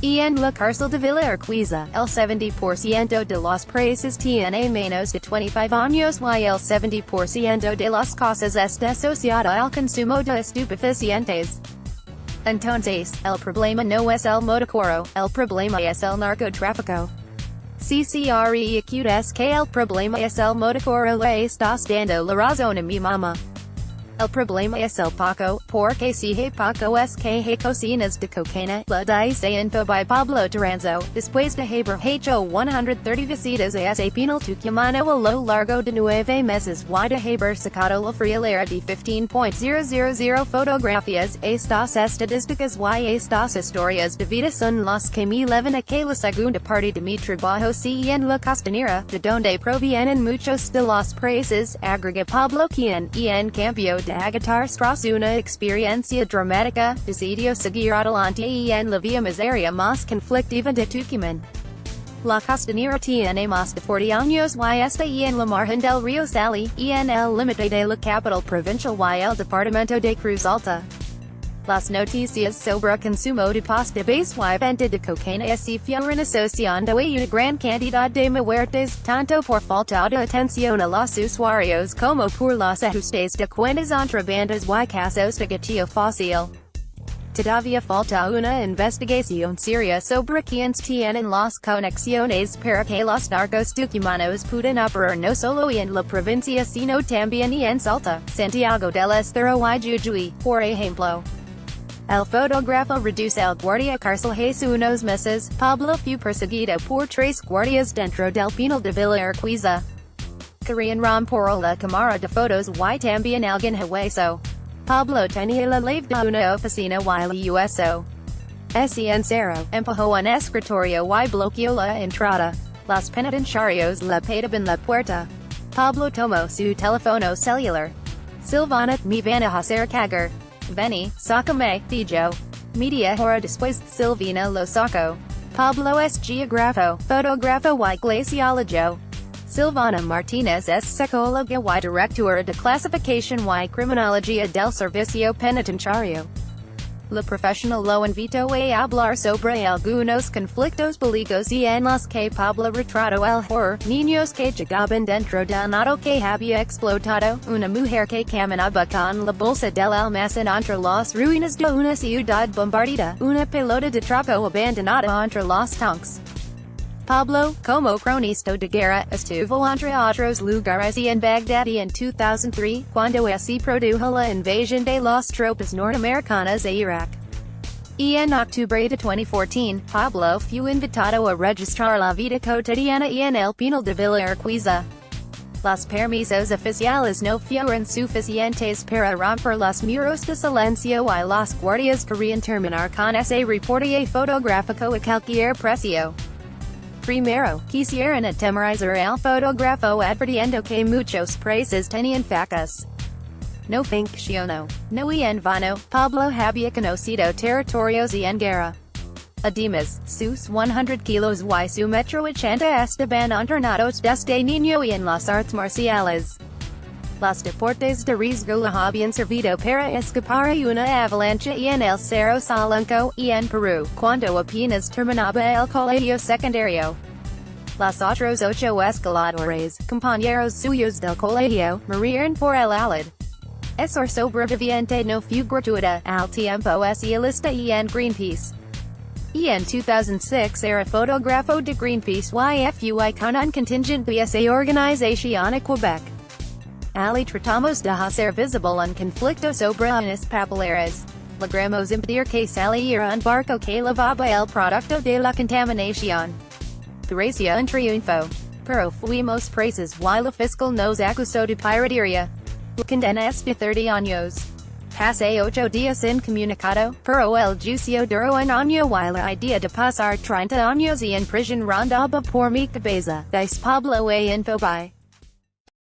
En la cárcel de Villa Urquiza, el 70% de los presos tiene menos de 25 años y el 70% de las causas está asociada al consumo de estupefacientes. Entonces, el problema no es el motocorro, el problema es el narcotráfico. Si es que el problema es el motocorro, le estás dando la razón a mi mamá. El problema es el Paco, porque si hay Paco es que hay cocinas de cocaína, la dice info by Pablo Toranzo, después de haber hecho 130 visitas a ese penal tucumano a lo largo de 9 meses y de haber sacado la friolera de 15.000 fotografías, estas estadísticas y estas historias de vida son las que me llevan a que la segunda parte de mi trabajo sea en la costanera, de donde provienen muchos de los presos, agrega Pablo quien, en cambio de agatar tras una experiencia dramática, decidió seguir adelante en la vía más área más conflictiva de Tucumán. La costanera tiene más de 40 años y está en la margen del río Sali, en el límite de la capital provincial y el departamento de Cruz Alta. Las noticias sobre consumo de pasta base y venta de cocaína se fueron asociando a una gran cantidad de muertes, tanto por falta de atención a los usuarios como por los ajustes de cuentas entre bandas y casos de gatillo fácil. Todavía falta una investigación seria sobre quiénes tienen las conexiones para que los narcos tucumanos puedan operar no solo en la provincia sino también en Salta, Santiago del Estero y Jujuy, por ejemplo. El fotógrafo reduce el guardia cárcel hace unos meses. Pablo fue perseguido por 3 guardias dentro del penal de Villa Urquiza. Querían romper la cámara de fotos y también alguien hueso. Pablo tenía la llave de una oficina y la USO. Se encerró, empujó un escritorio y bloqueó la entrada. Los penitenciarios le petaban la puerta. Pablo tomó su teléfono celular. Silvana, me van a hacer cagar. Vení, sácame, dijo. Media hora después, Silvina lo sacó. Pablo es geógrafo, fotógrafo y glaciólogo. Silvana Martínez es psicóloga y directora de clasificación y criminología del servicio penitenciario. La profesional lo invitó a hablar sobre algunos conflictos políticos en los que Pablo retrató el horror, niños que llegaban dentro de un auto que había explotado, una mujer que caminaba con la bolsa del almacén entre las ruinas de una ciudad bombardida, una pelota de trapo abandonada entre los tanques. Pablo, como cronista de guerra, estuvo entre otros lugares en Bagdad en 2003, cuando se produjo la invasión de las tropas norteamericanas a Irak. En octubre de 2014, Pablo fue invitado a registrar la vida cotidiana en el penal de Villa Urquiza. Los permisos oficiales no fueron suficientes para romper los muros de silencio y los guardias querían terminar con ese reportaje fotográfico a cualquier precio. Primero, quisieron atemorizar al fotógrafo advirtiendo que muchos presos tenían facas. No funcionó. No en vano, Pablo había conocido territorios en guerra. Además, sus 100 kilos y su metro 80 estaban entrenados desde niño en las artes marciales. Los deportes de riesgo le habían servido para escapar a una avalancha en el Cerro Salunco, en Perú, cuando apenas terminaba el colegio secundario. Los otros 8 escaladores, compañeros suyos del colegio, murieron por el alad. Ese sobreviviente no fue gratuita, al tiempo se lista en Greenpeace. En 2006 era fotógrafo de Greenpeace y fue con un contingente de esa organización a Quebec. Ali tratamos de hacer visible un conflicto sobre unas papeleras. Logramos impedir que saliera un barco que lavaba el producto de la contaminación. Gracia un triunfo. Pero fuimos presos y la fiscal nos acusó de piratería. La condena es de 30 años. Hace 8 días incomunicado, pero el juicio duró un año y la idea de pasar 30 años en prisión rondaba por mi cabeza, dice Pablo a Infobae.